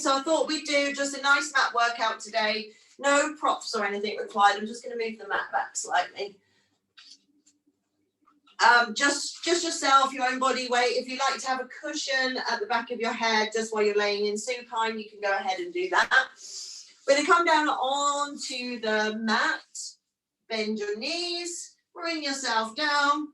So I thought we'd do just a nice mat workout today. No props or anything required. I'm just going to move the mat back slightly. Just yourself, your own body weight. If you like to have a cushion at the back of your head just while you're laying in supine, you can go ahead and do that. We're going to come down onto the mat. Bend your knees. Bring yourself down.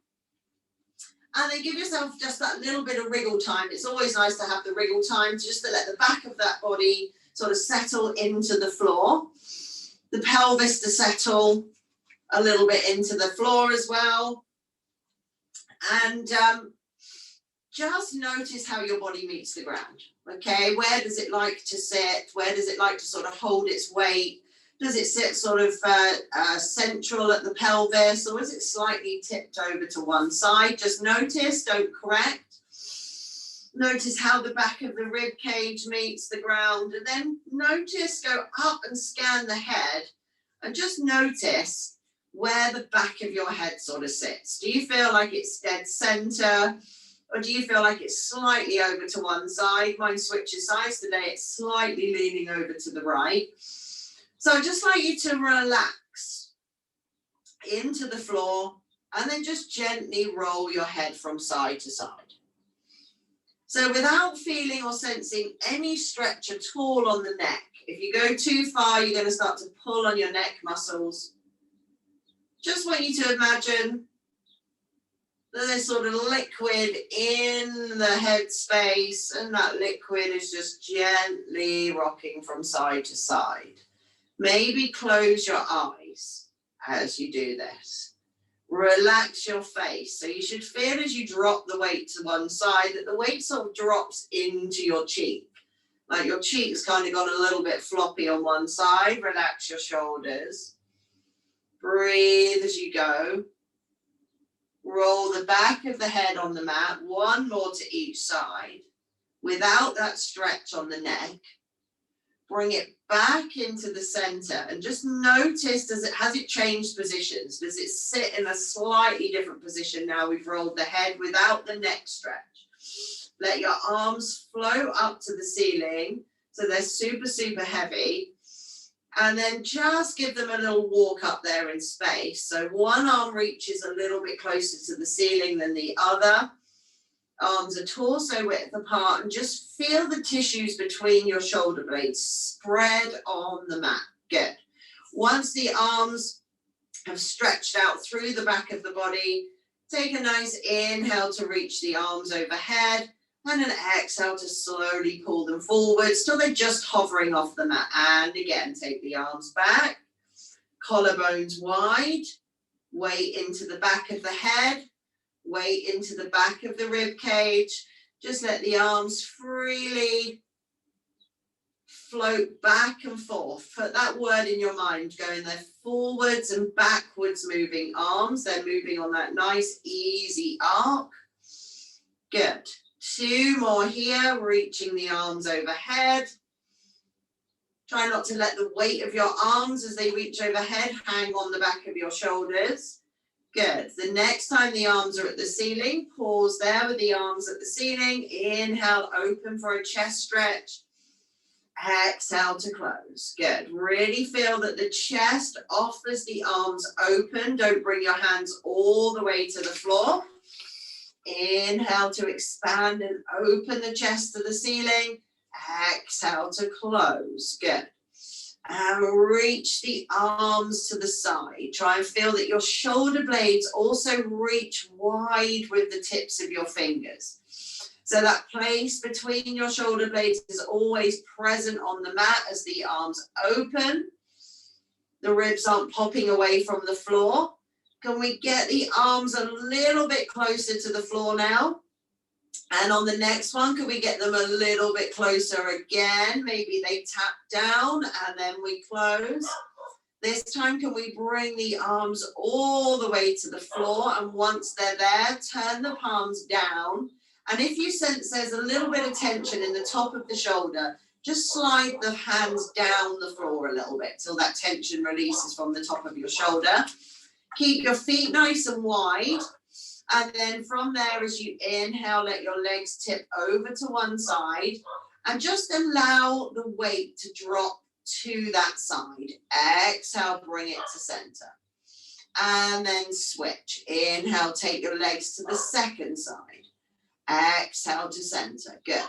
And then give yourself just that little bit of wriggle time. It's always nice to have the wriggle time just to let the back of that body sort of settle into the floor. The pelvis to settle a little bit into the floor as well. And just notice how your body meets the ground. Okay, where does it like to sit? Where does it like to sort of hold its weight? Does it sit sort of central at the pelvis, or is it slightly tipped over to one side? Just notice, don't correct. Notice how the back of the rib cage meets the ground, and then notice, go up and scan the head, and just notice where the back of your head sort of sits. Do you feel like it's dead center, or do you feel like it's slightly over to one side? Mine switches sides today, it's slightly leaning over to the right. So I'd just like you to relax into the floor and then just gently roll your head from side to side. So without feeling or sensing any stretch at all on the neck. If you go too far, you're going to start to pull on your neck muscles. Just want you to imagine that there's sort of liquid in the head space, and that liquid is just gently rocking from side to side. Maybe close your eyes as you do this. Relax your face. So you should feel as you drop the weight to one side that the weight sort of drops into your cheek. Like your cheek's kind of gone a little bit floppy on one side. Relax your shoulders. Breathe as you go. Roll the back of the head on the mat, one more to each side, without that stretch on the neck. Bring it back into the center and just notice, has it changed positions? Does it sit in a slightly different position now we've rolled the head without the neck stretch? Let your arms float up to the ceiling so they're super, super heavy. And then just give them a little walk up there in space. So one arm reaches a little bit closer to the ceiling than the other. Arms are torso width apart, and just feel the tissues between your shoulder blades spread on the mat. Good. Once the arms have stretched out through the back of the body, take a nice inhale to reach the arms overhead, and an exhale to slowly pull them forwards till they're just hovering off the mat. And again, take the arms back, collarbones wide, weight into the back of the head, weight into the back of the rib cage. Just let the arms freely float back and forth. Put that word in your mind, going there, forwards and backwards moving arms. They're moving on that nice, easy arc. Good. Two more here, reaching the arms overhead. Try not to let the weight of your arms as they reach overhead hang on the back of your shoulders. Good. The next time the arms are at the ceiling, pause there with the arms at the ceiling. Inhale, open for a chest stretch. Exhale to close. Good. Really feel that the chest offers the arms open. Don't bring your hands all the way to the floor. Inhale to expand and open the chest to the ceiling. Exhale to close. Good. And reach the arms to the side. Try and feel that your shoulder blades also reach wide with the tips of your fingers. So that place between your shoulder blades is always present on the mat as the arms open. The ribs aren't popping away from the floor. Can we get the arms a little bit closer to the floor now? And on the next one, can we get them a little bit closer again? Maybe they tap down and then we close. This time, can we bring the arms all the way to the floor? And once they're there, turn the palms down. And if you sense there's a little bit of tension in the top of the shoulder, just slide the hands down the floor a little bit till that tension releases from the top of your shoulder. Keep your feet nice and wide. And then from there, as you inhale, let your legs tip over to one side And just allow the weight to drop to that side. Exhale, bring it to center. And then switch. Inhale, take your legs to the second side. Exhale to center. Good.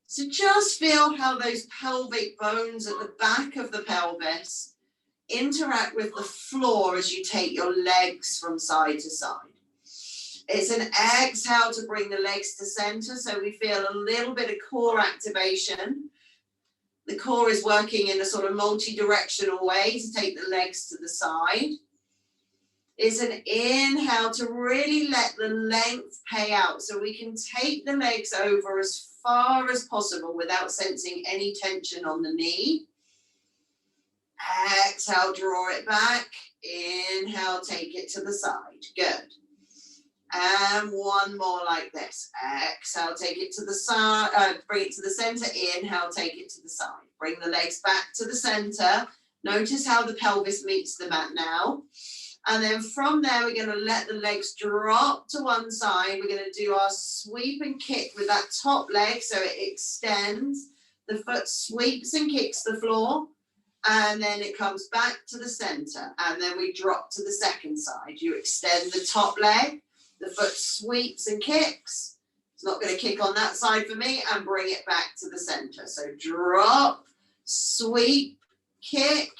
So just feel how those pelvic bones at the back of the pelvis interact with the floor as you take your legs from side to side. It's an exhale to bring the legs to center, so we feel a little bit of core activation. The core is working in a sort of multi-directional way to take the legs to the side. It's an inhale to really let the length pay out, so we can take the legs over as far as possible without sensing any tension on the knee. Exhale, draw it back. Inhale, take it to the side. Good. And one more like this. Exhale, take it to the side, bring it to the center. Inhale, take it to the side. Bring the legs back to the center. Notice how the pelvis meets the mat now. And then from there, we're going to let the legs drop to one side. We're going to do our sweep and kick with that top leg so it extends. The foot sweeps and kicks the floor. And then it comes back to the center. And then we drop to the second side. You extend the top leg. The foot sweeps and kicks. It's not going to kick on that side for me. And bring it back to the center. So drop, sweep, kick,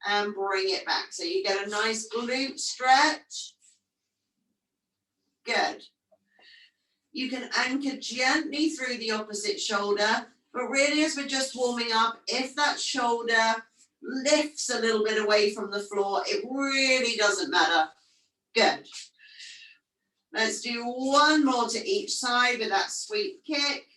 and bring it back. So you get a nice glute stretch. Good. You can anchor gently through the opposite shoulder. But really, as we're just warming up, if that shoulder lifts a little bit away from the floor, it really doesn't matter. Good. Let's do one more to each side with that sweep kick.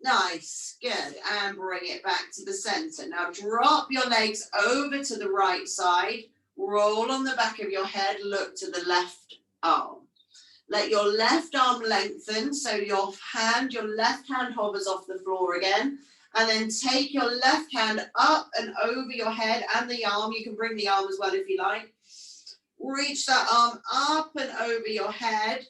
Nice, good, and bring it back to the center. Now drop your legs over to the right side, roll on the back of your head, look to the left arm. Let your left arm lengthen, so your left hand hovers off the floor again, and then take your left hand up and over your head and the arm. You can bring the arm as well if you like. Reach that arm up and over your head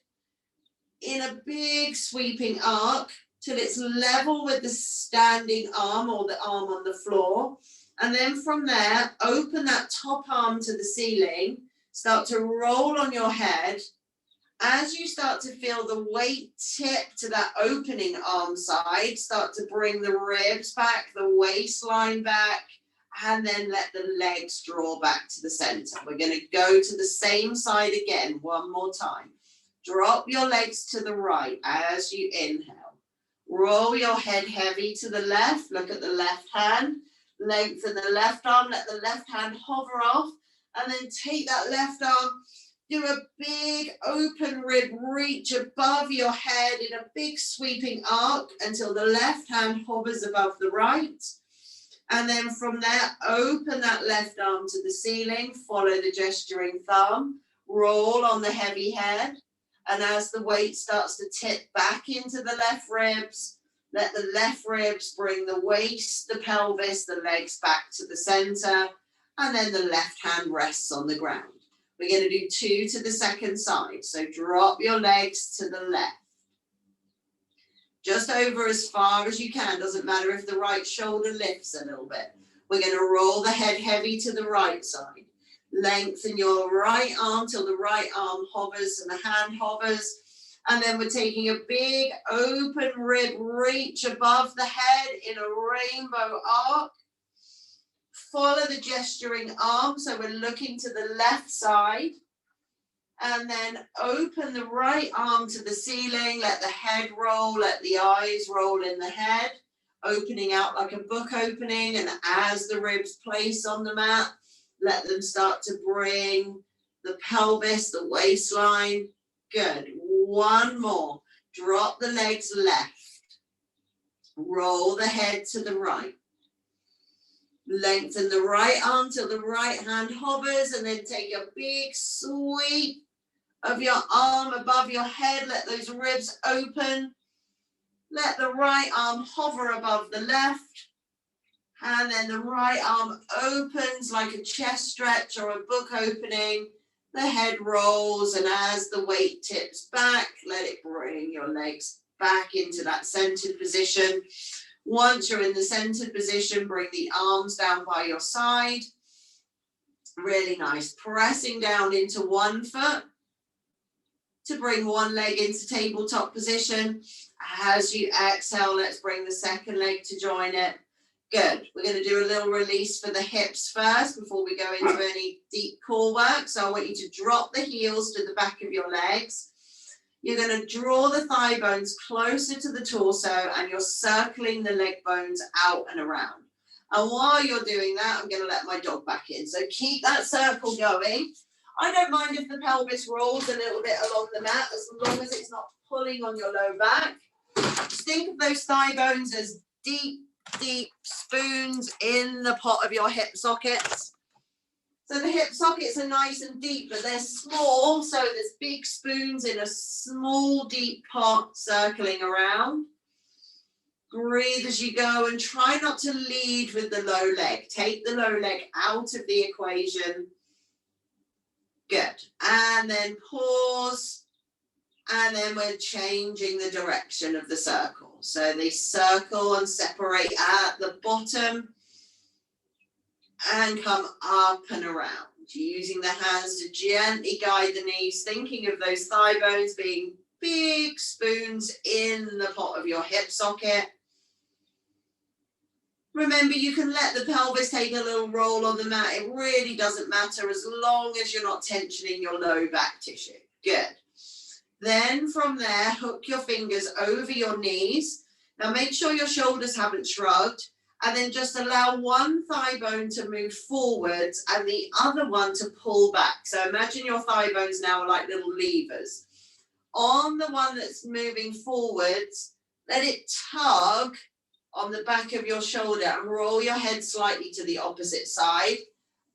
in a big sweeping arc till it's level with the standing arm or the arm on the floor. And then from there, open that top arm to the ceiling, start to roll on your head. As you start to feel the weight tip to that opening arm side, start to bring the ribs back, the waistline back, and then let the legs draw back to the center. We're going to go to the same side again, one more time. Drop your legs to the right as you inhale. Roll your head heavy to the left. Look at the left hand. Lengthen the left arm. Let the left hand hover off. And then take that left arm. Do a big open rib reach above your head in a big sweeping arc until the left hand hovers above the right. And then from there, open that left arm to the ceiling. Follow the gesturing thumb. Roll on the heavy head. And as the weight starts to tip back into the left ribs, let the left ribs bring the waist, the pelvis, the legs back to the center. And then the left hand rests on the ground. We're going to do 2 to the second side. So drop your legs to the left. Just over as far as you can. Doesn't matter if the right shoulder lifts a little bit. We're going to roll the head heavy to the right side. Lengthen your right arm till the right arm hovers and the hand hovers. And then we're taking a big open rib reach above the head in a rainbow arc. Follow the gesturing arm. So we're looking to the left side. And then open the right arm to the ceiling. Let the head roll. Let the eyes roll in the head. Opening out like a book opening. And as the ribs place on the mat, let them start to bring the pelvis, the waistline. Good. One more. Drop the legs left. Roll the head to the right. Lengthen the right arm till the right hand hovers, and then take a big sweep of your arm above your head. Let those ribs open. Let the right arm hover above the left. And then the right arm opens like a chest stretch or a book opening. The head rolls, and as the weight tips back, let it bring your legs back into that centered position. Once you're in the centered position, bring the arms down by your side. Really nice. Pressing down into one foot to bring one leg into tabletop position. As you exhale, let's bring the second leg to join it. Good. We're going to do a little release for the hips first before we go into any deep core work. So I want you to drop the heels to the back of your legs. You're going to draw the thigh bones closer to the torso and you're circling the leg bones out and around. And while you're doing that, I'm going to let my dog back in. So keep that circle going. I don't mind if the pelvis rolls a little bit along the mat as long as it's not pulling on your low back. Just think of those thigh bones as deep spoons in the pot of your hip sockets. So the hip sockets are nice and deep, but they're small. So there's big spoons in a small, deep pot circling around. Breathe as you go and try not to lead with the low leg. Take the low leg out of the equation. Good. And then pause. And then we're changing the direction of the circle. So they circle and separate at the bottom and come up and around. Using the hands to gently guide the knees, thinking of those thigh bones being big spoons in the pot of your hip socket. Remember, you can let the pelvis take a little roll on the mat. It really doesn't matter as long as you're not tensioning your low back tissue. Good. Then from there, hook your fingers over your knees. Now make sure your shoulders haven't shrugged, and then just allow one thigh bone to move forwards and the other one to pull back. So imagine your thigh bones now are like little levers. On the one that's moving forwards, let it tug on the back of your shoulder and roll your head slightly to the opposite side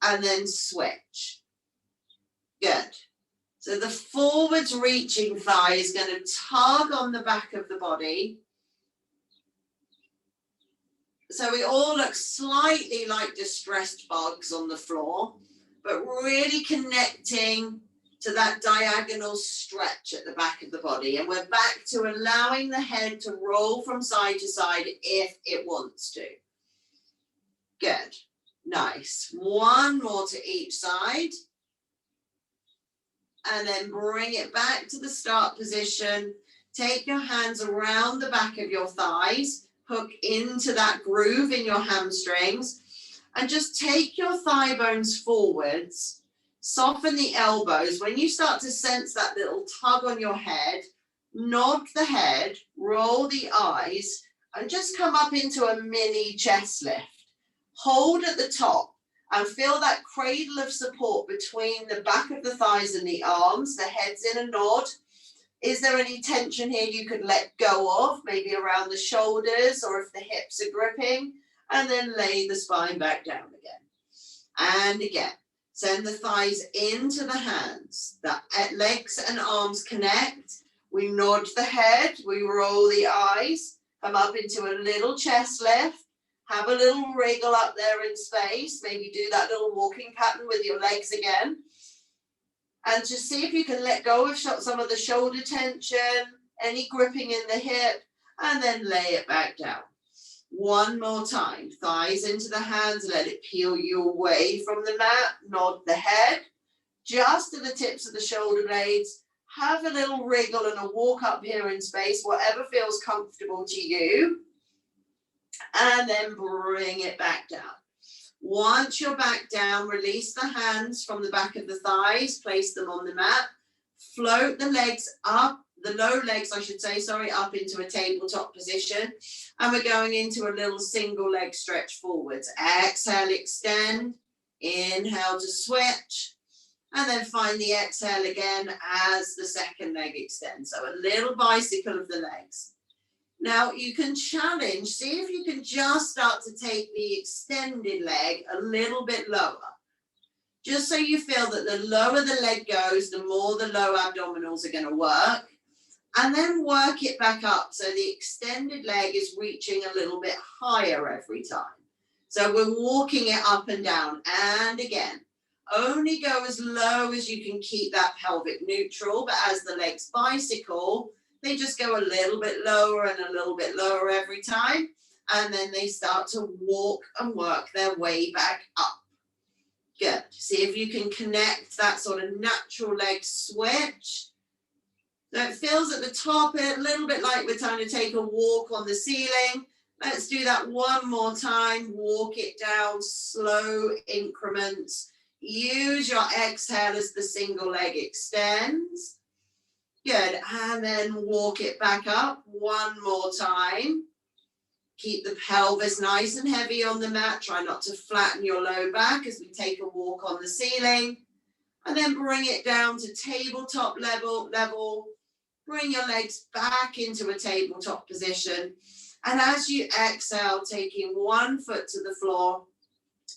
and then switch. Good. So the forwards reaching thigh is going to tug on the back of the body. So we all look slightly like distressed bugs on the floor, but really connecting to that diagonal stretch at the back of the body. And we're back to allowing the head to roll from side to side if it wants to. Good. Nice. One more to each side. And then bring it back to the start position. Take your hands around the back of your thighs. Hook into that groove in your hamstrings. And just take your thigh bones forwards. Soften the elbows. When you start to sense that little tug on your head, nod the head, roll the eyes, and just come up into a mini chest lift. Hold at the top. And feel that cradle of support between the back of the thighs and the arms. The head's in a nod. Is there any tension here you could let go of? Maybe around the shoulders or if the hips are gripping. And then lay the spine back down again. And again. Send the thighs into the hands. The legs and arms connect. We nod the head. We roll the eyes. Come up into a little chest lift. Have a little wriggle up there in space. Maybe do that little walking pattern with your legs again. And just see if you can let go of some of the shoulder tension, any gripping in the hip, and then lay it back down. One more time. Thighs into the hands. Let it peel you away from the mat. Nod the head. Just to the tips of the shoulder blades. Have a little wriggle and a walk up here in space, whatever feels comfortable to you. And then bring it back down. Once you're back down, release the hands from the back of the thighs, place them on the mat, float the legs up, the low legs, I should say, up into a tabletop position. And we're going into a little single leg stretch forwards. Exhale, extend, inhale to switch, and then find the exhale again as the second leg extends. So a little bicycle of the legs. Now you can challenge, see if you can just start to take the extended leg a little bit lower. Just so you feel that the lower the leg goes, the more the low abdominals are going to work. And then work it back up so the extended leg is reaching a little bit higher every time. So we're walking it up and down. And again, only go as low as you can keep that pelvic neutral. But as the legs bicycle, They just go a little bit lower and a little bit lower every time. And then they start to walk and work their way back up. Good. See if you can connect that sort of natural leg switch. So it feels at the top a little bit like we're trying to take a walk on the ceiling. Let's do that one more time. Walk it down, slow increments. Use your exhale as the single leg extends. Good. And then walk it back up one more time. Keep the pelvis nice and heavy on the mat. Try not to flatten your low back as we take a walk on the ceiling. And then bring it down to tabletop level. Bring your legs back into a tabletop position. And as you exhale, taking one foot to the floor,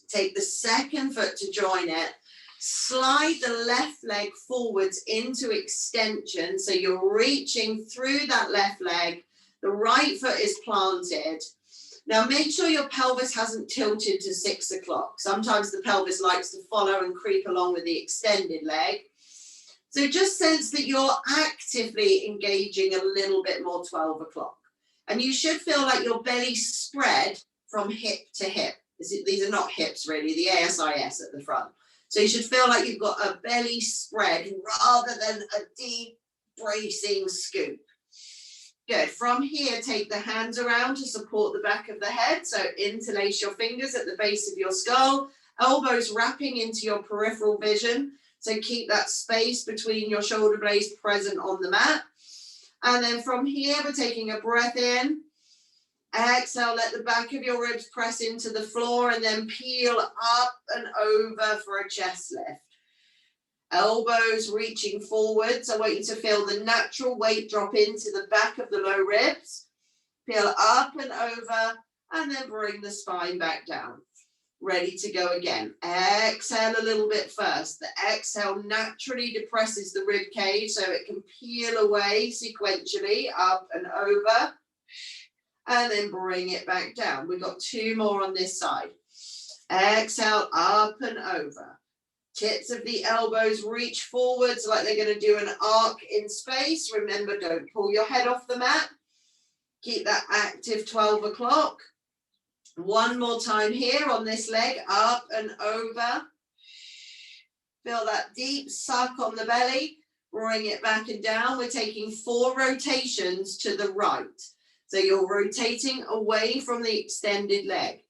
take the second foot to join it. Slide the left leg forwards into extension. So you're reaching through that left leg. The right foot is planted. Now make sure your pelvis hasn't tilted to 6 o'clock. Sometimes the pelvis likes to follow and creep along with the extended leg. So just sense that you're actively engaging a little bit more 12 o'clock. And you should feel like your belly spread from hip to hip. These are not hips really, the ASIS at the front. So you should feel like you've got a belly spread rather than a deep bracing scoop. Good. From here, take the hands around to support the back of the head. So interlace your fingers at the base of your skull, elbows wrapping into your peripheral vision. So keep that space between your shoulder blades present on the mat. And then from here, we're taking a breath in. Exhale, let the back of your ribs press into the floor and then peel up and over for a chest lift. Elbows reaching forwards. I want you to feel the natural weight drop into the back of the low ribs. Peel up and over and then bring the spine back down. Ready to go again. Exhale a little bit first. The exhale naturally depresses the rib cage so it can peel away sequentially up and over. And then bring it back down. We've got 2 more on this side. Exhale up and over. Tips of the elbows reach forwards like they're going to do an arc in space. Remember, don't pull your head off the mat. Keep that active 12 o'clock. One more time here on this leg, up and over. Feel that deep suck on the belly. Bring it back and down. We're taking 4 rotations to the right. So you're rotating away from the extended leg.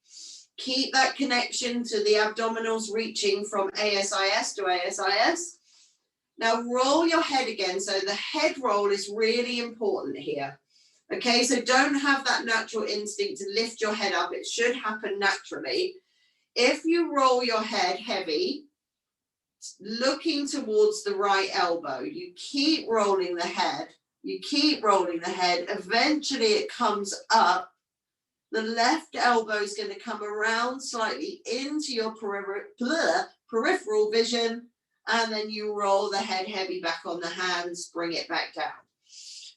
Keep that connection to the abdominals reaching from ASIS to ASIS. Now roll your head again. So the head roll is really important here. Okay, so don't have that natural instinct to lift your head up. It should happen naturally. If you roll your head heavy, looking towards the right elbow, you keep rolling the head. You keep rolling the head. Eventually it comes up. The left elbow is going to come around slightly into your peripheral vision. And then you roll the head heavy back on the hands, bring it back down.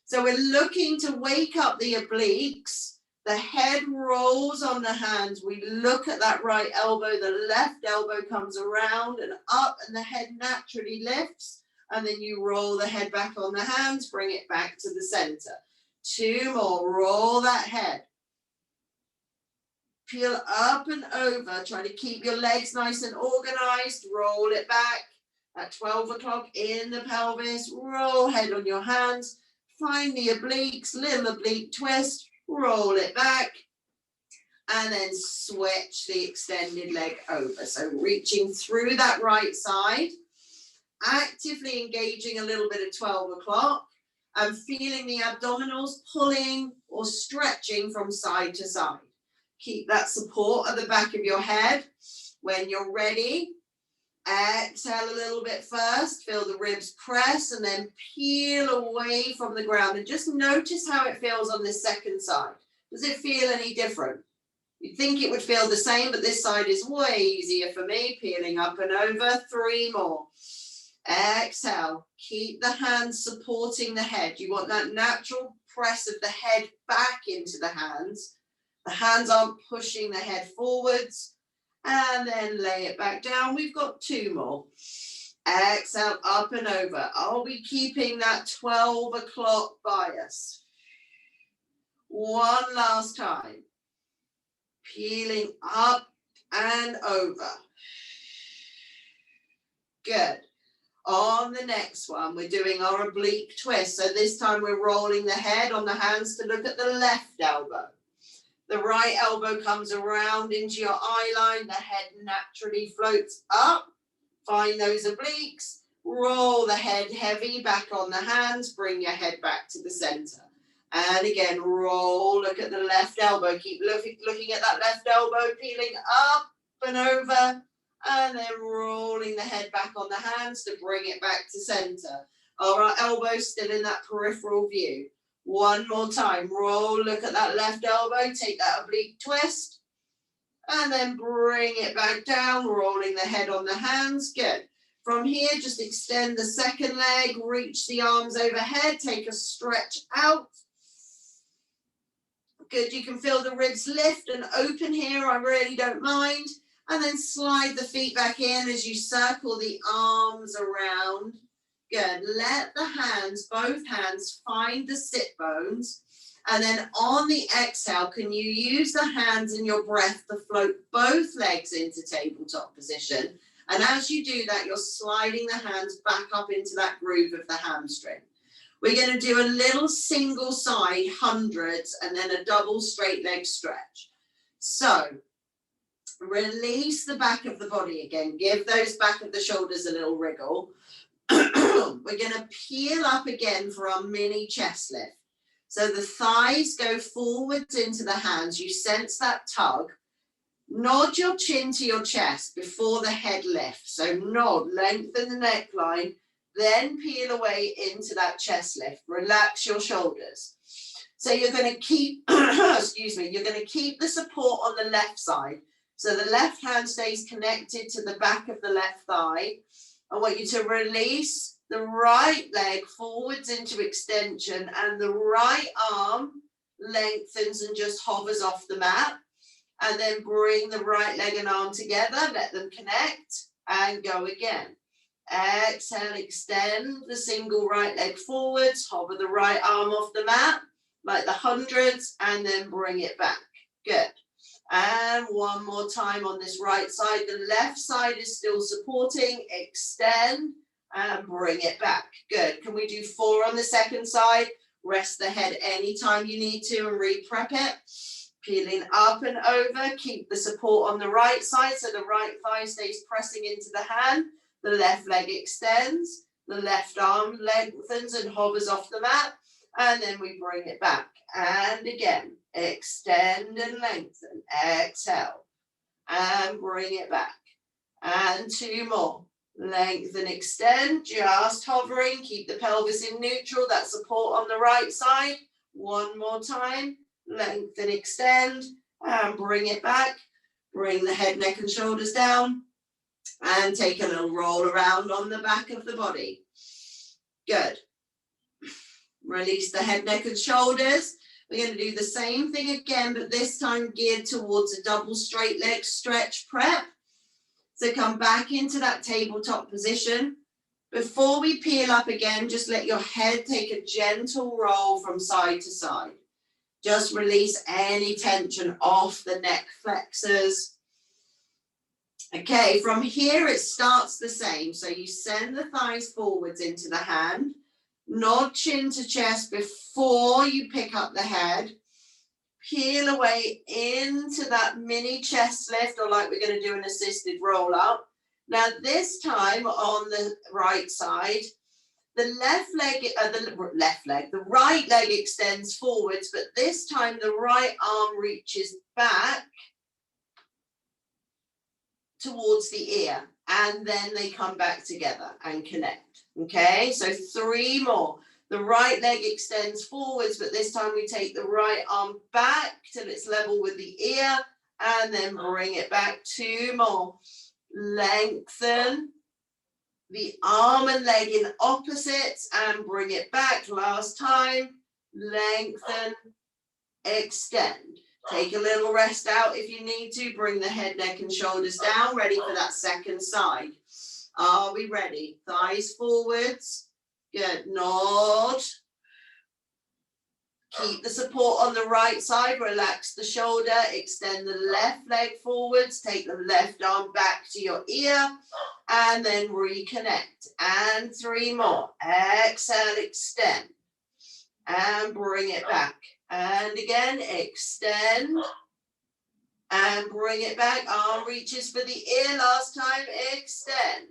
So we're looking to wake up the obliques. The head rolls on the hands. We look at that right elbow. The left elbow comes around and up and the head naturally lifts. And then you roll the head back on the hands, bring it back to the center. 2 more, roll that head. Peel up and over, try to keep your legs nice and organized, roll it back. At 12 o'clock in the pelvis, roll head on your hands, find the obliques, little oblique twist, roll it back. And then switch the extended leg over. So reaching through that right side. Actively engaging a little bit of 12 o'clock and feeling the abdominals pulling or stretching from side to side. Keep that support at the back of your head. When you're ready, exhale a little bit first, feel the ribs press and then peel away from the ground and just notice how it feels on this second side. Does it feel any different? You'd think it would feel the same, but this side is way easier for me. Peeling up and over, 3 more. Exhale, keep the hands supporting the head. You want that natural press of the head back into the hands. The hands aren't pushing the head forwards. And then lay it back down. We've got 2 more. Exhale, up and over. Are we keeping that 12 o'clock bias? One last time. Peeling up and over. Good. On the next one, we're doing our oblique twist. So this time we're rolling the head on the hands to look at the left elbow. The right elbow comes around into your eye line. The head naturally floats up. Find those obliques. Roll the head heavy back on the hands. Bring your head back to the center. And again, roll. Look at the left elbow. Keep looking at that left elbow. Peeling up and over. And then rolling the head back on the hands to bring it back to center. Our elbow still in that peripheral view. One more time. Roll, look at that left elbow. Take that oblique twist. And then bring it back down, rolling the head on the hands. Good. From here, just extend the second leg. Reach the arms overhead. Take a stretch out. Good. You can feel the ribs lift and open here. I really don't mind. And then slide the feet back in as you circle the arms around. Good. Let the hands, both hands, find the sit bones. And then on the exhale, can you use the hands and your breath to float both legs into tabletop position? And as you do that, you're sliding the hands back up into that groove of the hamstring. We're going to do a little single side hundreds and then a double straight leg stretch. So release the back of the body again. Give those back of the shoulders a little wriggle. We're going to peel up again for our mini chest lift. So the thighs go forwards into the hands. You sense that tug. Nod your chin to your chest before the head lifts. So nod, lengthen the neckline, then peel away into that chest lift. Relax your shoulders. So you're going to keep, excuse me, you're going to keep the support on the left side. So the left hand stays connected to the back of the left thigh. I want you to release the right leg forwards into extension and the right arm lengthens and just hovers off the mat. And then bring the right leg and arm together, let them connect and go again. Exhale, extend the single right leg forwards, hover the right arm off the mat like the hundreds and then bring it back. Good. And one more time on this right side. The left side is still supporting. Extend and bring it back. Good. Can we do 4 on the second side? Rest the head anytime you need to and re-prep it. Peeling up and over. Keep the support on the right side so the right thigh stays pressing into the hand. The left leg extends. The left arm lengthens and hovers off the mat. And then we bring it back. And again. Extend and lengthen. Exhale. And bring it back. And 2 more. Lengthen, extend. Just hovering. Keep the pelvis in neutral. That support on the right side. 1 more time. Lengthen, extend. And bring it back. Bring the head, neck, and shoulders down. And take a little roll around on the back of the body. Good. Release the head, neck, and shoulders. We're going to do the same thing again, but this time geared towards a double straight leg stretch prep. So come back into that tabletop position. Before we peel up again, just let your head take a gentle roll from side to side. Just release any tension off the neck flexors. Okay, from here it starts the same. So you send the thighs forwards into the hand. Nod chin to chest before you pick up the head. Peel away into that mini chest lift, or like we're going to do an assisted roll up. Now this time on the right side, the right leg extends forwards, but this time the right arm reaches back towards the ear, and then they come back together and connect. Okay, so 3 more. The right leg extends forwards, but this time we take the right arm back till it's level with the ear and then bring it back. 2 more. Lengthen the arm and leg in opposites and bring it back. Last time. Lengthen, extend. Take a little rest out if you need to. Bring the head, neck, and shoulders down. Ready for that second side. Are we ready? Thighs forwards. Good. Nod. Keep the support on the right side. Relax the shoulder. Extend the left leg forwards. Take the left arm back to your ear. And then reconnect. And 3 more. Exhale, extend. And bring it back. And again, extend. And bring it back. Arm reaches for the ear last time. Extend.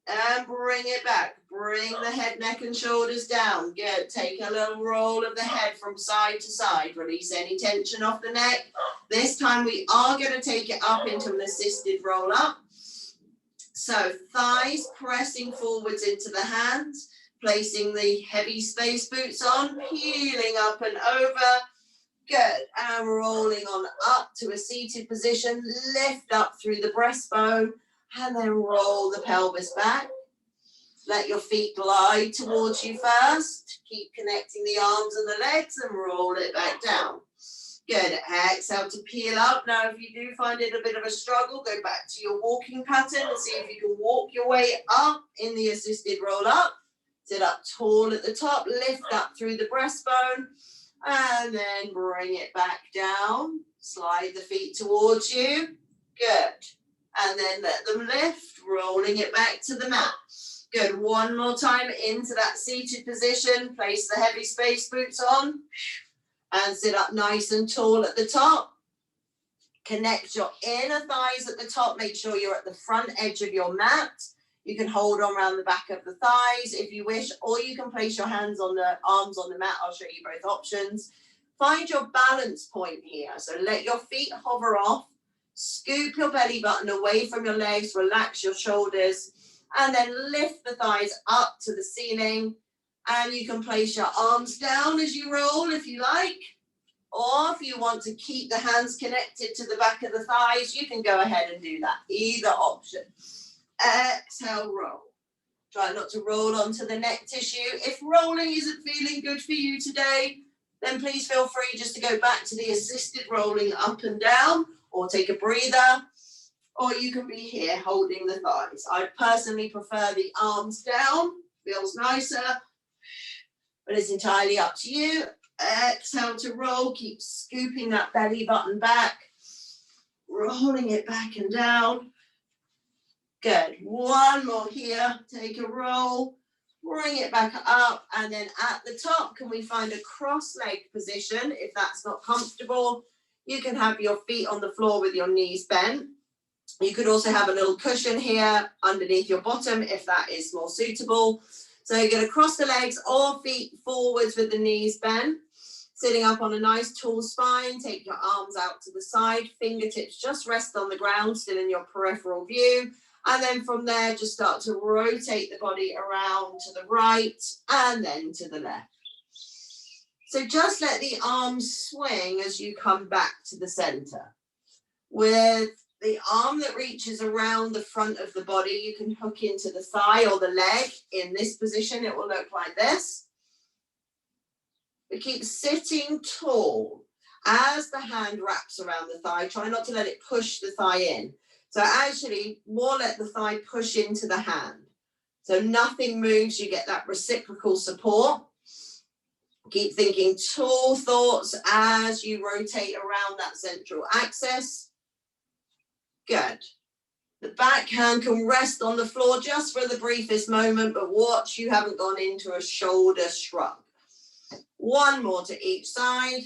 And bring it back. Bring the head, neck, and shoulders down. Good. Take a little roll of the head from side to side. Release any tension off the neck. This time we are going to take it up into an assisted roll up. So thighs pressing forwards into the hands. Placing the heavy space boots on. Peeling up and over. Good. And rolling on up to a seated position. Lift up through the breastbone. And then roll the pelvis back. Let your feet glide towards you first. Keep connecting the arms and the legs and roll it back down. Good. Exhale to peel up. Now, if you do find it a bit of a struggle, go back to your walking pattern and see if you can walk your way up in the assisted roll up. Sit up tall at the top. Lift up through the breastbone. And then bring it back down. Slide the feet towards you. Good. And then let them lift, rolling it back to the mat. Good. One more time into that seated position. Place the heavy space boots on. And sit up nice and tall at the top. Connect your inner thighs at the top. Make sure you're at the front edge of your mat. You can hold on around the back of the thighs if you wish, or you can place your hands on the arms on the mat. I'll show you both options. Find your balance point here. So let your feet hover off. Scoop your belly button away from your legs, relax your shoulders, and then lift the thighs up to the ceiling. And you can place your arms down as you roll if you like. Or if you want to keep the hands connected to the back of the thighs, you can go ahead and do that. Either option. Exhale, roll. Try not to roll onto the neck tissue. If rolling isn't feeling good for you today, then please feel free just to go back to the assisted rolling up and down. Or take a breather, or you can be here holding the thighs. I personally prefer the arms down, feels nicer, but it's entirely up to you. Exhale to roll, keep scooping that belly button back, rolling it back and down. Good, one more here, take a roll, bring it back up, and then at the top, can we find a cross-legged position if that's not comfortable? You can have your feet on the floor with your knees bent. You could also have a little cushion here underneath your bottom if that is more suitable. So you're going to cross the legs or feet forwards with the knees bent. Sitting up on a nice tall spine. Take your arms out to the side. Fingertips just rest on the ground, still in your peripheral view. And then from there, just start to rotate the body around to the right and then to the left. So just let the arms swing as you come back to the center. With the arm that reaches around the front of the body, you can hook into the thigh or the leg. In this position, it will look like this. We keep sitting tall. As the hand wraps around the thigh, try not to let it push the thigh in. So actually, more let the thigh push into the hand. So nothing moves, you get that reciprocal support. Keep thinking tall thoughts as you rotate around that central axis. Good. The back hand can rest on the floor just for the briefest moment, but watch you haven't gone into a shoulder shrug. One more to each side.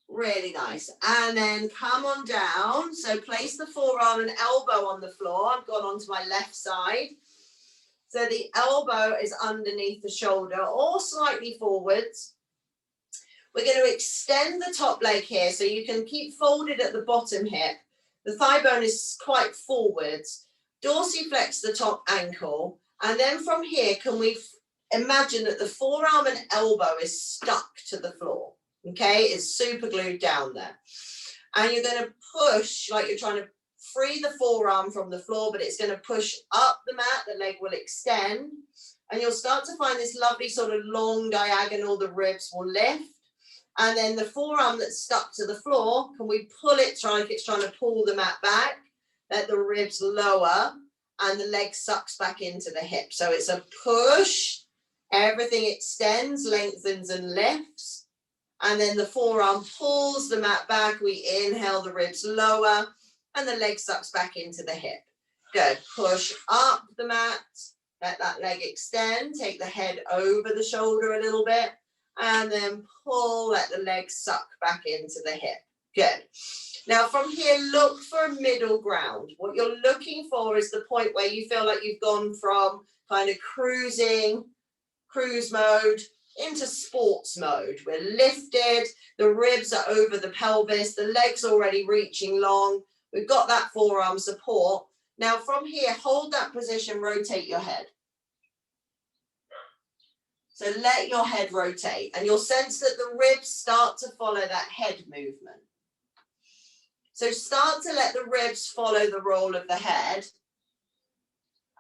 Really nice. And then come on down. So place the forearm and elbow on the floor. I've gone onto my left side. So the elbow is underneath the shoulder or slightly forwards. We're going to extend the top leg here so you can keep folded at the bottom hip. The thigh bone is quite forwards. Dorsiflex the top ankle. And then from here, can we imagine that the forearm and elbow is stuck to the floor? Okay, it's super glued down there. And you're going to push like you're trying to free the forearm from the floor, but it's going to push up the mat. The leg will extend. And you'll start to find this lovely sort of long diagonal. The ribs will lift. And then the forearm that's stuck to the floor, can we pull it like it's trying to pull the mat back? let the ribs lower, and the leg sucks back into the hip. So it's a push, everything extends, lengthens and lifts. And then the forearm pulls the mat back. We inhale, the ribs lower, and the leg sucks back into the hip. Good. Push up the mat. Let that leg extend. Take the head over the shoulder a little bit. And then pull, let the leg suck back into the hip. Good. Now from here, look for a middle ground. What you're looking for is the point where you feel like you've gone from kind of cruise mode into sports mode. We're lifted, the ribs are over the pelvis, the legs already reaching long. We've got that forearm support. Now from here, hold that position, rotate your head. So let your head rotate, and you'll sense that the ribs start to follow that head movement. So start to let the ribs follow the roll of the head.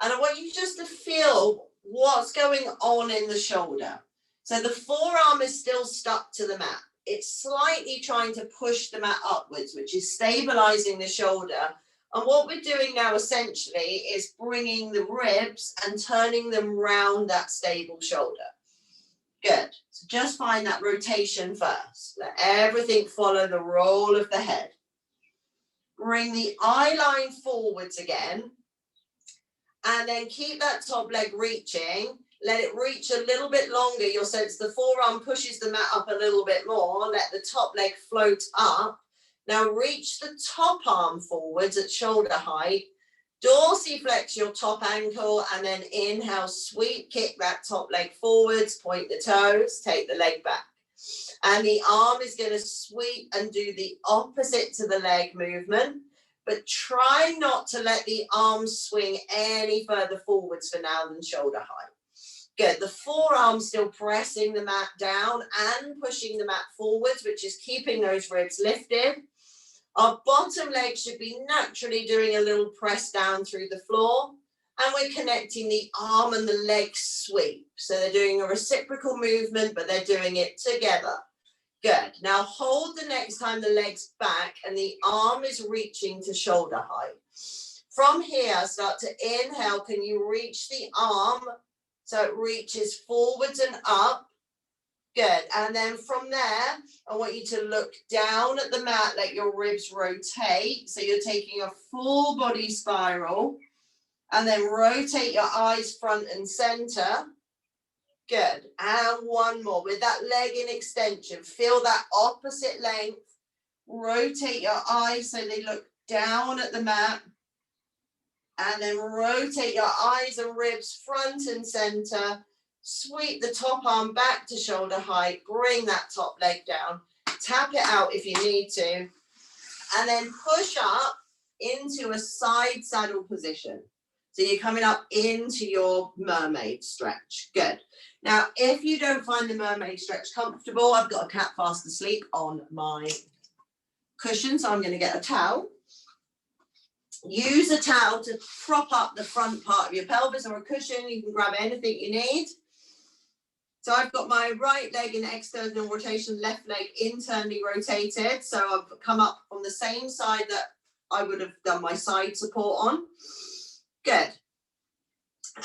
And I want you just to feel what's going on in the shoulder. So the forearm is still stuck to the mat. It's slightly trying to push the mat upwards, which is stabilizing the shoulder. And what we're doing now essentially is bringing the ribs and turning them round that stable shoulder. Good. So just find that rotation first. Let everything follow the roll of the head. Bring the eye line forwards again. And then keep that top leg reaching. Let it reach a little bit longer. You'll sense the forearm pushes the mat up a little bit more. Let the top leg float up. Now reach the top arm forwards at shoulder height. Dorsiflex your top ankle, and then inhale, sweep, kick that top leg forwards, point the toes, take the leg back. And the arm is going to sweep and do the opposite to the leg movement, but try not to let the arms swing any further forwards for now than shoulder height. Good. The forearm still pressing the mat down and pushing the mat forwards, which is keeping those ribs lifted. Our bottom leg should be naturally doing a little press down through the floor, and we're connecting the arm and the leg sweep. So they're doing a reciprocal movement, but they're doing it together. Good. Now hold the next time the leg's back and the arm is reaching to shoulder height. From here, start to inhale. Can you reach the arm so it reaches forwards and up? Good. And then from there, I want you to look down at the mat, let your ribs rotate. So you're taking a full body spiral, and then rotate your eyes front and center. Good. And one more with that leg in extension. Feel that opposite length. Rotate your eyes so they look down at the mat. And then rotate your eyes and ribs front and center. Sweep the top arm back to shoulder height. Bring that top leg down. Tap it out if you need to. And then push up into a side saddle position. So you're coming up into your mermaid stretch. Good. Now, if you don't find the mermaid stretch comfortable, I've got a cat fast asleep on my cushion. So I'm going to get a towel. Use a towel to prop up the front part of your pelvis, or a cushion. You can grab anything you need. So I've got my right leg in external rotation, left leg internally rotated. So I've come up on the same side that I would have done my side support on. Good.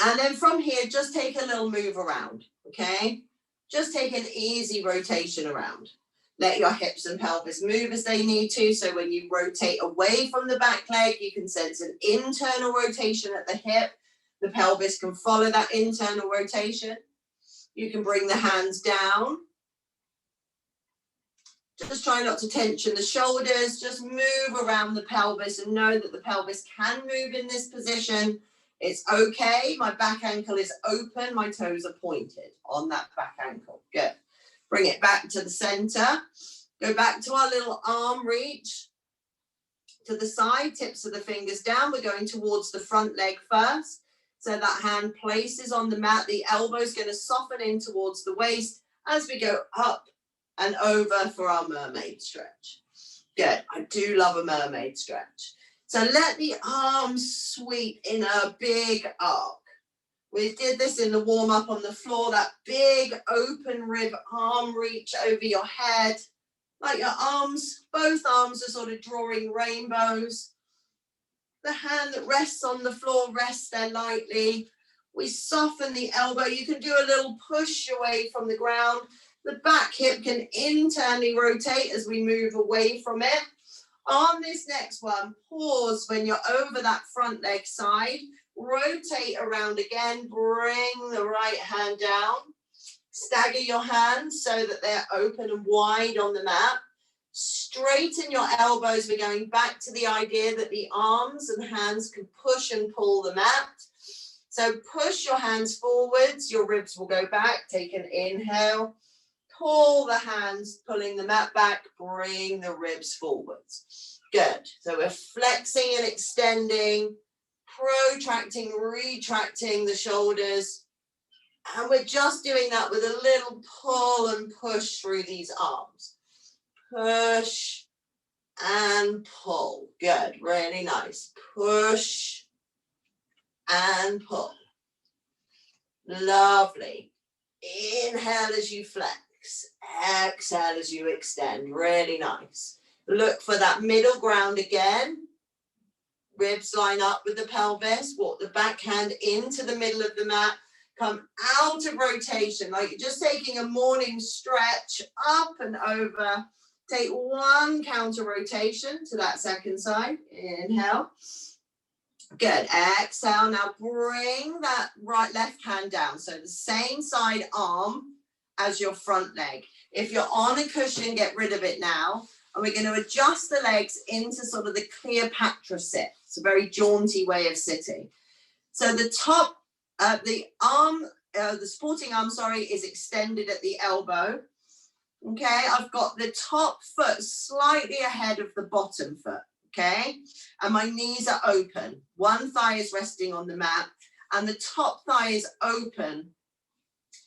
And then from here, just take a little move around, okay? Just take an easy rotation around. Let your hips and pelvis move as they need to. So when you rotate away from the back leg, you can sense an internal rotation at the hip. The pelvis can follow that internal rotation. You can bring the hands down. Just try not to tension the shoulders. Just move around the pelvis and know that the pelvis can move in this position. It's okay. My back ankle is open. My toes are pointed on that back ankle. Good. Bring it back to the center. Go back to our little arm reach to the side, tips of the fingers down. We're going towards the front leg first. So that hand places on the mat. The elbow is going to soften in towards the waist as we go up and over for our mermaid stretch. Good. I do love a mermaid stretch. So let the arms sweep in a big arc. We did this in the warm up on the floor, that big open rib arm reach over your head. Like your arms, both arms are sort of drawing rainbows. the hand that rests on the floor rests there lightly. We soften the elbow. You can do a little push away from the ground. The back hip can internally rotate as we move away from it. On this next one, pause when you're over that front leg side. Rotate around again. Bring the right hand down. Stagger your hands so that they're open and wide on the mat. Straighten your elbows. We're going back to the idea that the arms and hands can push and pull the mat. So push your hands forwards, your ribs will go back. Take an inhale, pull the hands, pulling the mat back, bring the ribs forwards. Good. So we're flexing and extending, protracting, retracting the shoulders. And we're just doing that with a little pull and push through these arms. Push and pull. Good. Really nice. Push and pull. Lovely. Inhale as you flex. Exhale as you extend. Really nice. Look for that middle ground again. Ribs line up with the pelvis. Walk the back hand into the middle of the mat. Come out of rotation, like you're just taking a morning stretch up and over. Take one counter rotation to that second side. Inhale. Good. Exhale. Now bring that left hand down. So the same side arm as your front leg. If you're on a cushion, get rid of it now. And we're going to adjust the legs into sort of the Cleopatra sit. It's a very jaunty way of sitting. So the top, the supporting arm, is extended at the elbow. Okay, I've got the top foot slightly ahead of the bottom foot. Okay, and my knees are open. One thigh is resting on the mat and the top thigh is open.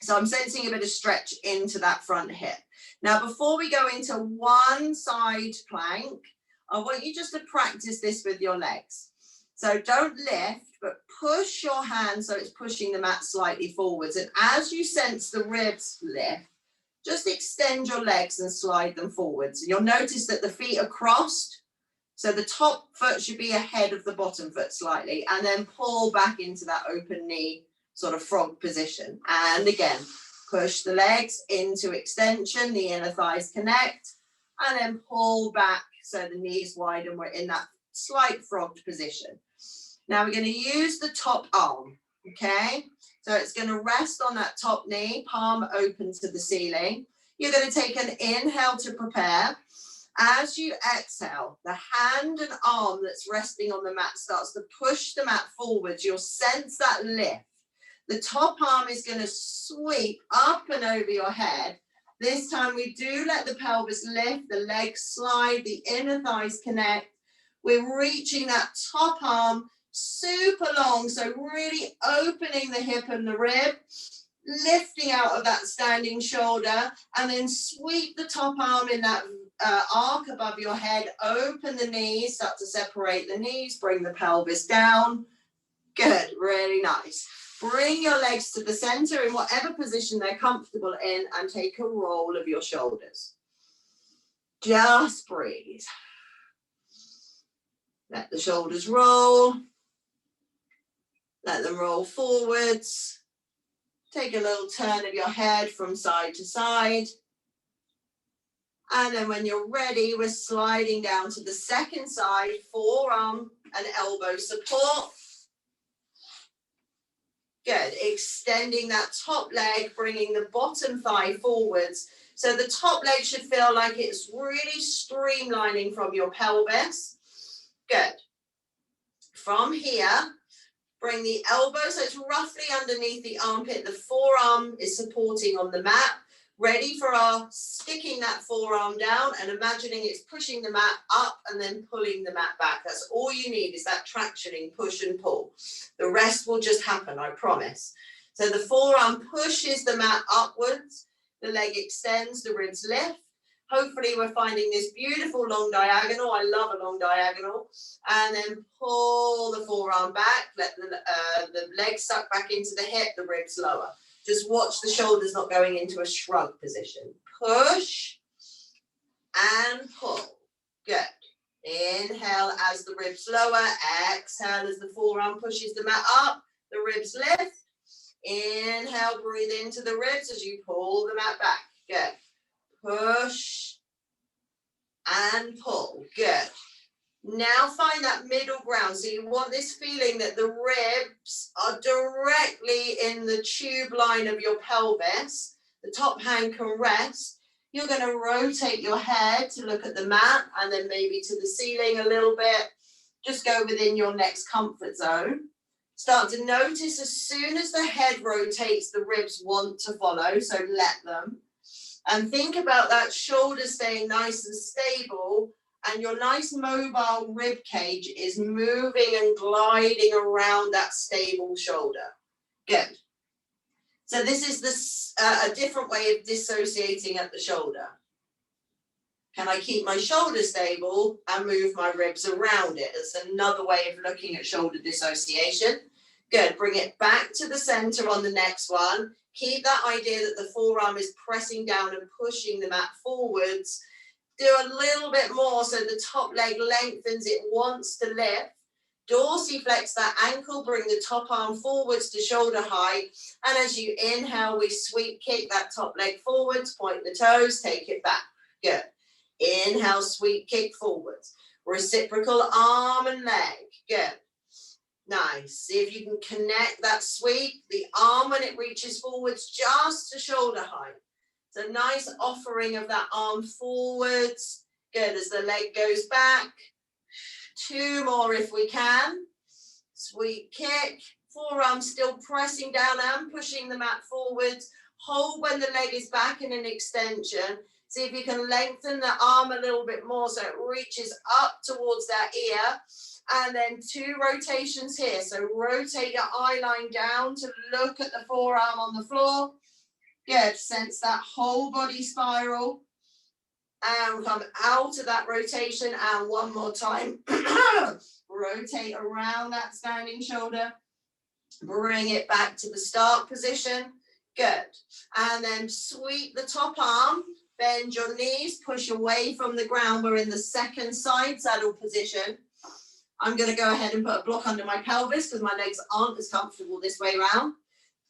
So I'm sensing a bit of stretch into that front hip. Now, before we go into one side plank, I want you just to practice this with your legs. So don't lift, but push your hand so it's pushing the mat slightly forwards. And as you sense the ribs lift, just extend your legs and slide them forwards. And you'll notice that the feet are crossed. So the top foot should be ahead of the bottom foot slightly, and then pull back into that open knee sort of frog position. And again, push the legs into extension, the inner thighs connect, and then pull back so the knees widen. We're in that slight frogged position. Now we're going to use the top arm, okay? So it's going to rest on that top knee, palm open to the ceiling. You're going to take an inhale to prepare. As you exhale, the hand and arm that's resting on the mat starts to push the mat forwards. You'll sense that lift. The top arm is going to sweep up and over your head. This time we do let the pelvis lift, the legs slide, the inner thighs connect. We're reaching that top arm super long, so really opening the hip and the rib, lifting out of that standing shoulder, and then sweep the top arm in that arc above your head. Open the knees, start to separate the knees, bring the pelvis down. Good, really nice. Bring your legs to the center in whatever position they're comfortable in and take a roll of your shoulders. Just breathe. Let the shoulders roll. Let them roll forwards. Take a little turn of your head from side to side. And then when you're ready, we're sliding down to the second side, forearm and elbow support. Good. Extending that top leg, bringing the bottom thigh forwards. So the top leg should feel like it's really streamlining from your pelvis. Good. From here, bring the elbow so it's roughly underneath the armpit. The forearm is supporting on the mat. Ready for our sticking that forearm down and imagining it's pushing the mat up and then pulling the mat back. That's all you need, is that tractioning, push and pull. The rest will just happen, I promise. So the forearm pushes the mat upwards, the leg extends, the ribs lift. Hopefully we're finding this beautiful long diagonal. I love a long diagonal. And then pull the forearm back, let the leg suck back into the hip, the ribs lower. Just watch the shoulders not going into a shrug position. Push and pull. Good. Inhale as the ribs lower. Exhale as the forearm pushes the mat up. The ribs lift. Inhale, breathe into the ribs as you pull the mat back. Good. Push and pull. Good. Now find that middle ground. So you want this feeling that the ribs are directly in the tube line of your pelvis. The top hand can rest. You're going to rotate your head to look at the mat and then maybe to the ceiling a little bit. Just go within your next comfort zone. Start to notice as soon as the head rotates, the ribs want to follow, so let them. And think about that shoulder staying nice and stable, and your nice mobile rib cage is moving and gliding around that stable shoulder. Good. So this is a different way of dissociating at the shoulder. Can I keep my shoulder stable and move my ribs around it? It's another way of looking at shoulder dissociation. Good. Bring it back to the center on the next one. Keep that idea that the forearm is pressing down and pushing the mat forwards. Do a little bit more so the top leg lengthens, it wants to lift. Dorsiflex that ankle, bring the top arm forwards to shoulder height. And as you inhale, we sweep kick that top leg forwards, point the toes, take it back. Good. Inhale, sweep kick forwards. Reciprocal arm and leg. Good. Nice. See if you can connect that sweep, the arm when it reaches forwards just to shoulder height. It's a nice offering of that arm forwards. Good, as the leg goes back. 2 more if we can. Sweep kick. Forearm still pressing down and pushing the mat forwards. Hold when the leg is back in an extension. See if you can lengthen the arm a little bit more so it reaches up towards that ear. And then 2 rotations here. So rotate your eye line down to look at the forearm on the floor. Good. Sense that whole body spiral. And come out of that rotation. And one more time. Rotate around that standing shoulder. Bring it back to the start position. Good. And then sweep the top arm. Bend your knees. Push away from the ground. We're in the second side saddle position. I'm going to go ahead and put a block under my pelvis because my legs aren't as comfortable this way around.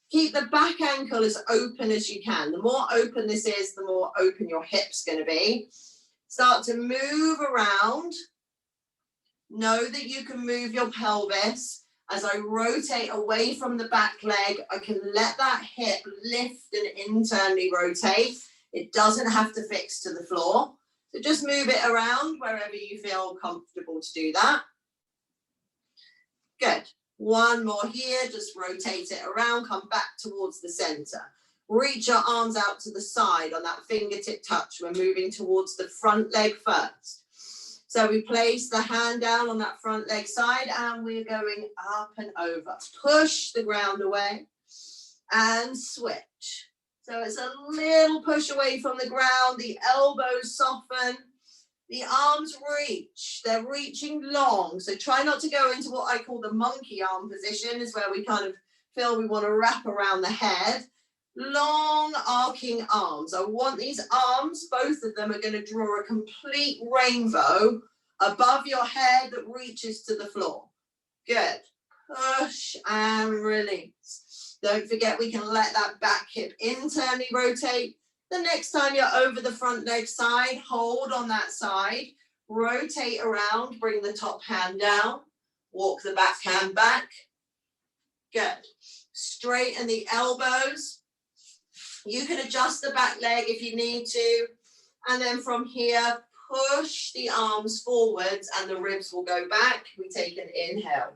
Keep the back ankle as open as you can. The more open this is, the more open your hip's going to be. Start to move around. Know that you can move your pelvis. As I rotate away from the back leg, I can let that hip lift and internally rotate. It doesn't have to fix to the floor. So just move it around wherever you feel comfortable to do that. Good. One more here, just rotate it around, come back towards the center. Reach your arms out to the side on that fingertip touch. We're moving towards the front leg first. So we place the hand down on that front leg side and we're going up and over. Push the ground away and switch. So it's a little push away from the ground, the elbows soften. The arms reach, they're reaching long. So try not to go into what I call the monkey arm position, is where we kind of feel we want to wrap around the head. Long arcing arms. I want these arms, both of them are going to draw a complete rainbow above your head that reaches to the floor. Good. Push and release. Don't forget we can let that back hip internally rotate. The next time you're over the front leg side, hold on that side, rotate around, bring the top hand down, walk the back hand back. Good. Straighten the elbows. You can adjust the back leg if you need to. And then from here, push the arms forwards and the ribs will go back. We take an inhale.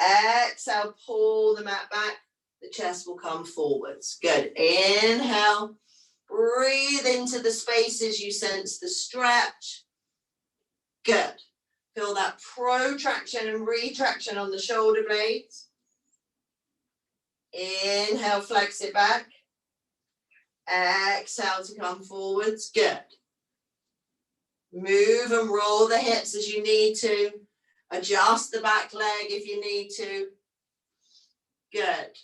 Exhale, pull the mat back. The chest will come forwards. Good. Inhale. Breathe into the spaces, you sense the stretch. Good. Feel that protraction and retraction on the shoulder blades. Inhale, flex it back. Exhale to come forwards. Good. Move and roll the hips as you need to. Adjust the back leg if you need to. Good.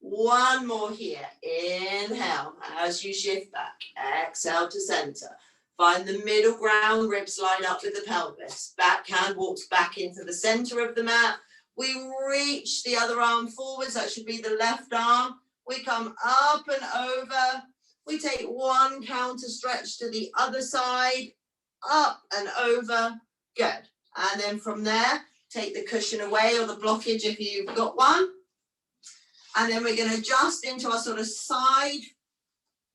One more here. Inhale as you shift back. Exhale to center. Find the middle ground, ribs line up with the pelvis. Backhand walks back into the center of the mat. We reach the other arm forwards, that should be the left arm. We come up and over. We take one counter stretch to the other side, up and over, good. And then from there, take the cushion away or the blockage if you've got one. And then we're going to adjust into our sort of side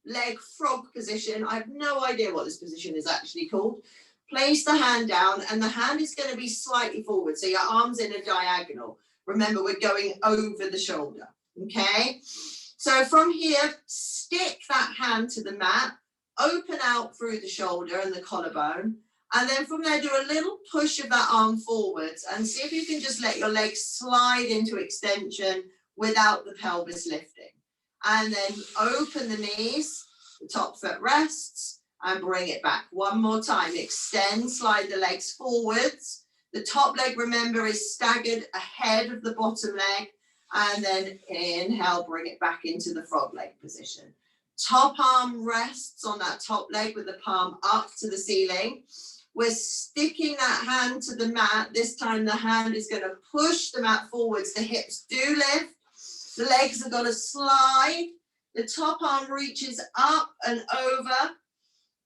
leg frog position. I have no idea what this position is actually called. Place the hand down and the hand is going to be slightly forward. So your arm's in a diagonal. Remember, we're going over the shoulder. Okay. So from here, stick that hand to the mat, open out through the shoulder and the collarbone. And then from there, do a little push of that arm forwards and see if you can just let your legs slide into extension without the pelvis lifting. And then open the knees, the top foot rests, and bring it back. One more time. Extend, slide the legs forwards. The top leg, remember, is staggered ahead of the bottom leg. And then inhale, bring it back into the frog leg position. Top arm rests on that top leg with the palm up to the ceiling. We're sticking that hand to the mat. This time the hand is going to push the mat forwards. The hips do lift. The legs are going to slide. The top arm reaches up and over.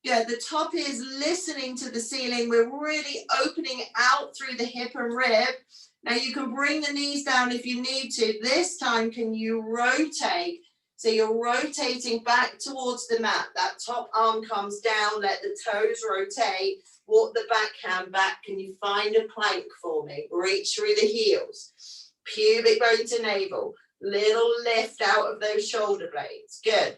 Yeah, the top is listening to the ceiling. We're really opening out through the hip and rib. Now you can bring the knees down if you need to. This time, can you rotate? So you're rotating back towards the mat. That top arm comes down. Let the toes rotate. Walk the backhand back. Can you find a plank for me? Reach through the heels. Pubic bone to navel. Little lift out of those shoulder blades. Good.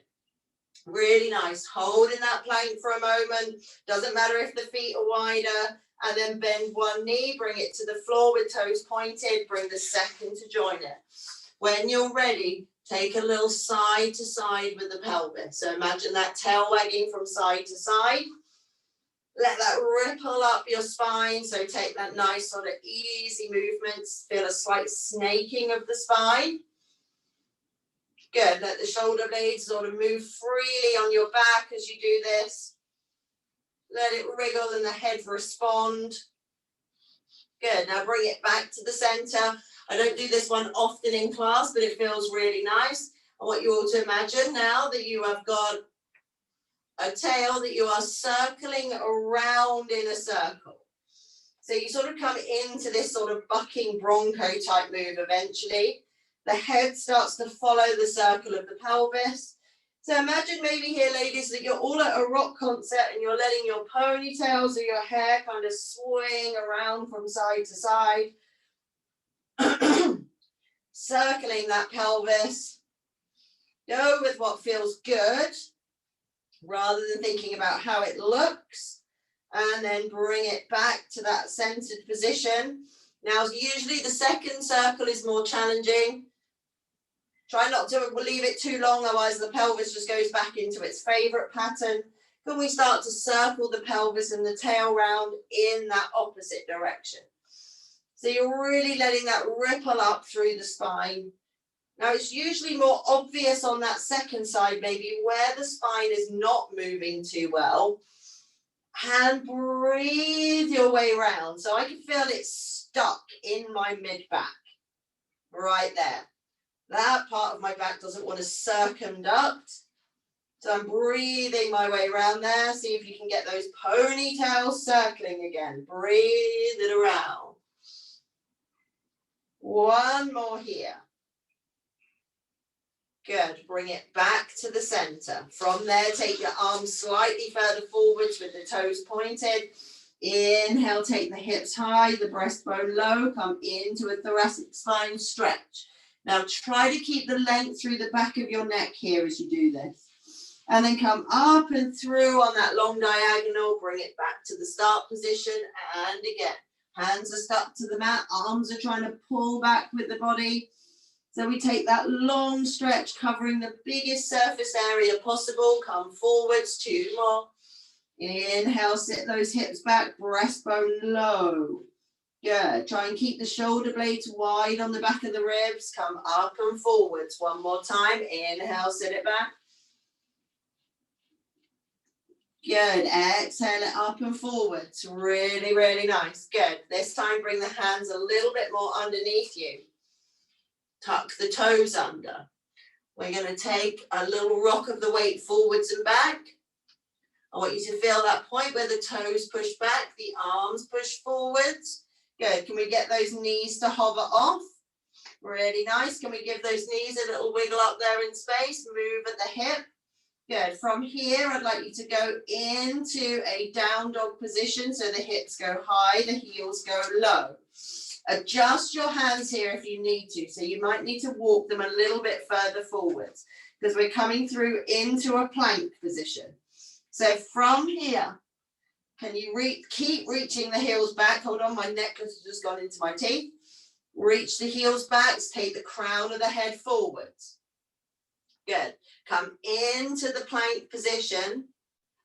Really nice. Hold in that plank for a moment. Doesn't matter if the feet are wider. And then bend one knee. Bring it to the floor with toes pointed. Bring the second to join it. When you're ready, take a little side to side with the pelvis. So imagine that tail wagging from side to side. Let that ripple up your spine. So take that nice sort of easy movement. Feel a slight snaking of the spine. Good. Let the shoulder blades sort of move freely on your back as you do this. Let it wriggle and the head respond. Good. Now bring it back to the center. I don't do this one often in class, but it feels really nice. I want you all to imagine now that you have got a tail that you are circling around in a circle. So you sort of come into this sort of bucking bronco type move eventually. The head starts to follow the circle of the pelvis. So imagine maybe here, ladies, that you're all at a rock concert and you're letting your ponytails or your hair kind of swing around from side to side. Circling that pelvis. Go with what feels good rather than thinking about how it looks. And then bring it back to that centered position. Now, usually the second circle is more challenging. Try not to leave it too long, otherwise the pelvis just goes back into its favorite pattern. Can we start to circle the pelvis and the tail round in that opposite direction? So you're really letting that ripple up through the spine. Now it's usually more obvious on that second side, maybe where the spine is not moving too well. And breathe your way around. So I can feel it stuck in my mid-back, right there. That part of my back doesn't want to circumduct. So I'm breathing my way around there. See if you can get those ponytails circling again. Breathe it around. One more here. Good. Bring it back to the center. From there, take your arms slightly further forwards with the toes pointed. Inhale, take the hips high, the breastbone low. Come into a thoracic spine stretch. Now try to keep the length through the back of your neck here as you do this. And then come up and through on that long diagonal. Bring it back to the start position. And again, hands are stuck to the mat. Arms are trying to pull back with the body. So we take that long stretch covering the biggest surface area possible. Come forwards, 2 more. Inhale, sit those hips back, breastbone low. Good. Try and keep the shoulder blades wide on the back of the ribs. Come up and forwards. One more time. Inhale, sit it back. Good. Exhale it up and forwards. Really, really nice. Good. This time bring the hands a little bit more underneath you. Tuck the toes under. We're going to take a little rock of the weight forwards and back. I want you to feel that point where the toes push back, the arms push forwards. Good. Can we get those knees to hover off? Really nice. Can we give those knees a little wiggle up there in space? Move at the hip. Good. From here, I'd like you to go into a down dog position. So the hips go high, the heels go low. Adjust your hands here if you need to. So you might need to walk them a little bit further forwards because we're coming through into a plank position. So from here, can you keep reaching the heels back? Hold on, my necklace has just gone into my teeth. Reach the heels back, take the crown of the head forwards. Good. Come into the plank position.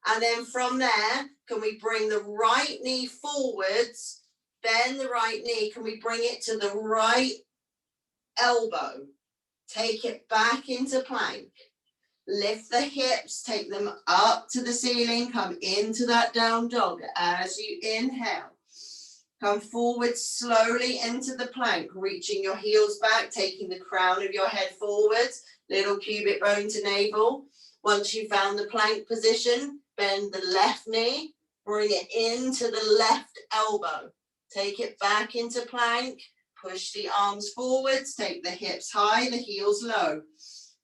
And then from there, can we bring the right knee forwards? Bend the right knee. Can we bring it to the right elbow? Take it back into plank. Lift the hips, take them up to the ceiling. Come into that down dog as you inhale. Come forward slowly into the plank, reaching your heels back, taking the crown of your head forwards, little pubic bone to navel. Once you've found the plank position, bend the left knee, bring it into the left elbow. Take it back into plank, push the arms forwards, take the hips high, the heels low.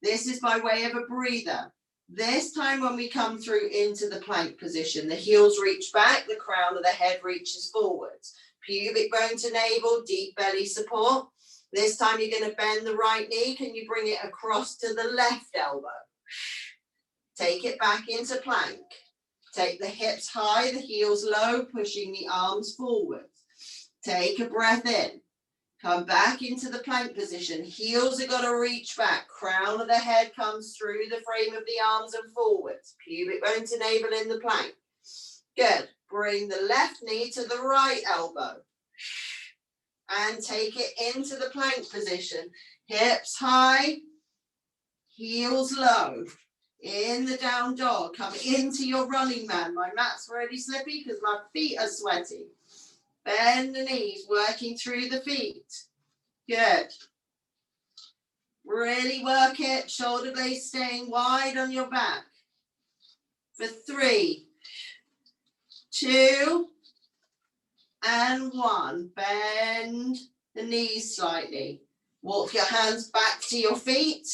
This is by way of a breather. This time when we come through into the plank position, the heels reach back, the crown of the head reaches forwards. Pubic bone to navel, deep belly support. This time you're going to bend the right knee. Can you bring it across to the left elbow? Take it back into plank. Take the hips high, the heels low, pushing the arms forward. Take a breath in. Come back into the plank position. Heels are going to reach back. Crown of the head comes through the frame of the arms and forwards. Pubic bone to navel in the plank. Good. Bring the left knee to the right elbow. And take it into the plank position. Hips high, heels low. In the down dog. Come into your running man. My mat's already slippy because my feet are sweaty. Bend the knees, working through the feet. Good. Really work it. Shoulder blades staying wide on your back. For 3, 2, and 1. Bend the knees slightly. Walk your hands back to your feet.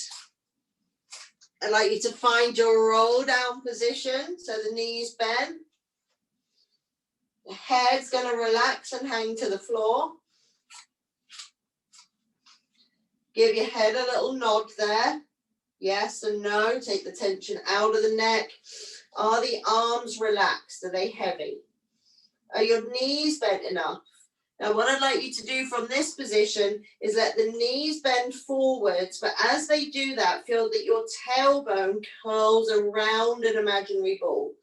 I'd like you to find your roll down position so the knees bend. The head's going to relax and hang to the floor. Give your head a little nod there. Yes and no. Take the tension out of the neck. Are the arms relaxed? Are they heavy? Are your knees bent enough? Now, what I'd like you to do from this position is let the knees bend forwards, but as they do that, feel that your tailbone curls around an imaginary ball,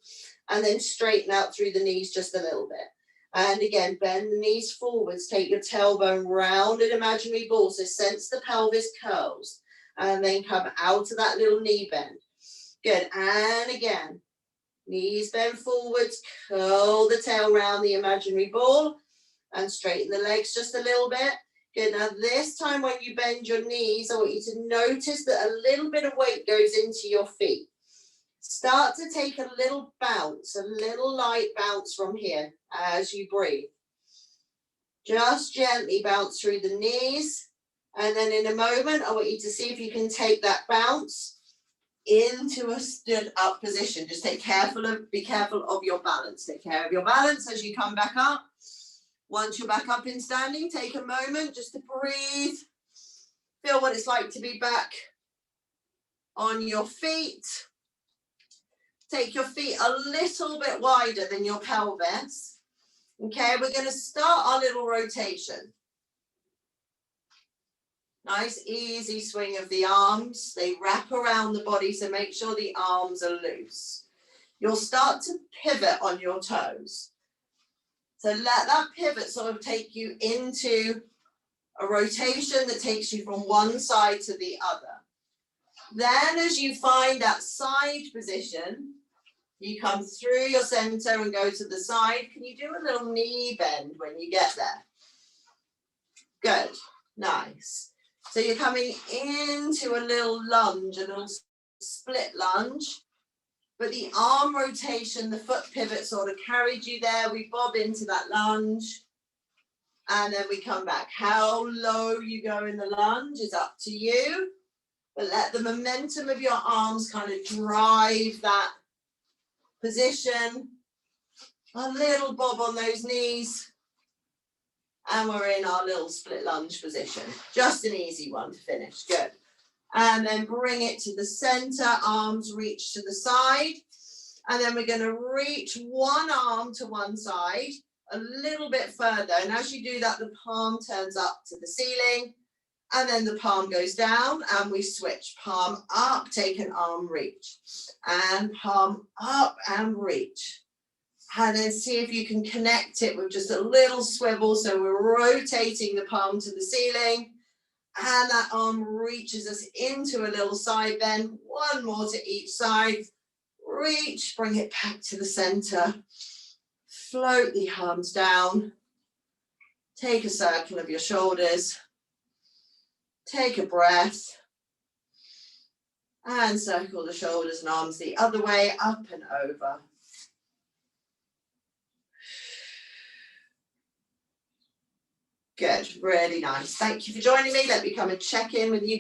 and then straighten out through the knees just a little bit. And again, bend the knees forwards, take your tailbone round an imaginary ball, so sense the pelvis curls, and then come out of that little knee bend. Good, and again, knees bend forwards, curl the tail round the imaginary ball, and straighten the legs just a little bit. Good, now this time when you bend your knees, I want you to notice that a little bit of weight goes into your feet. Start to take a little bounce, a little light bounce from here as you breathe. Just gently bounce through the knees. And then in a moment, I want you to see if you can take that bounce into a stood up position. Just be careful of your balance. Take care of your balance as you come back up. Once you're back up in standing, take a moment just to breathe. Feel what it's like to be back on your feet. Take your feet a little bit wider than your pelvis. Okay, we're going to start our little rotation. Nice, easy swing of the arms. They wrap around the body, so make sure the arms are loose. You'll start to pivot on your toes. So let that pivot sort of take you into a rotation that takes you from one side to the other. Then as you find that side position, You come through your center and go to the side. Can you do a little knee bend when you get there? Good, nice. So you're coming into a little lunge, a little split lunge, but the arm rotation, the foot pivot sort of carried you there. We bob into that lunge and then we come back. How low you go in the lunge is up to you, but let the momentum of your arms kind of drive that position. A little bob on those knees. And we're in our little split lunge position. Just an easy one to finish. Good. And then bring it to the center. Arms reach to the side. And then we're going to reach one arm to one side a little bit further. And as you do that, the palm turns up to the ceiling. And then the palm goes down and we switch. Palm up, take an arm reach. And palm up and reach. And then see if you can connect it with just a little swivel. So we're rotating the palm to the ceiling. And that arm reaches us into a little side bend. One more to each side. Reach, bring it back to the center. Float the arms down. Take a circle of your shoulders. Take a breath. And circle the shoulders and arms the other way, up and over. Good, really nice. Thank you for joining me. Let me come and check in with you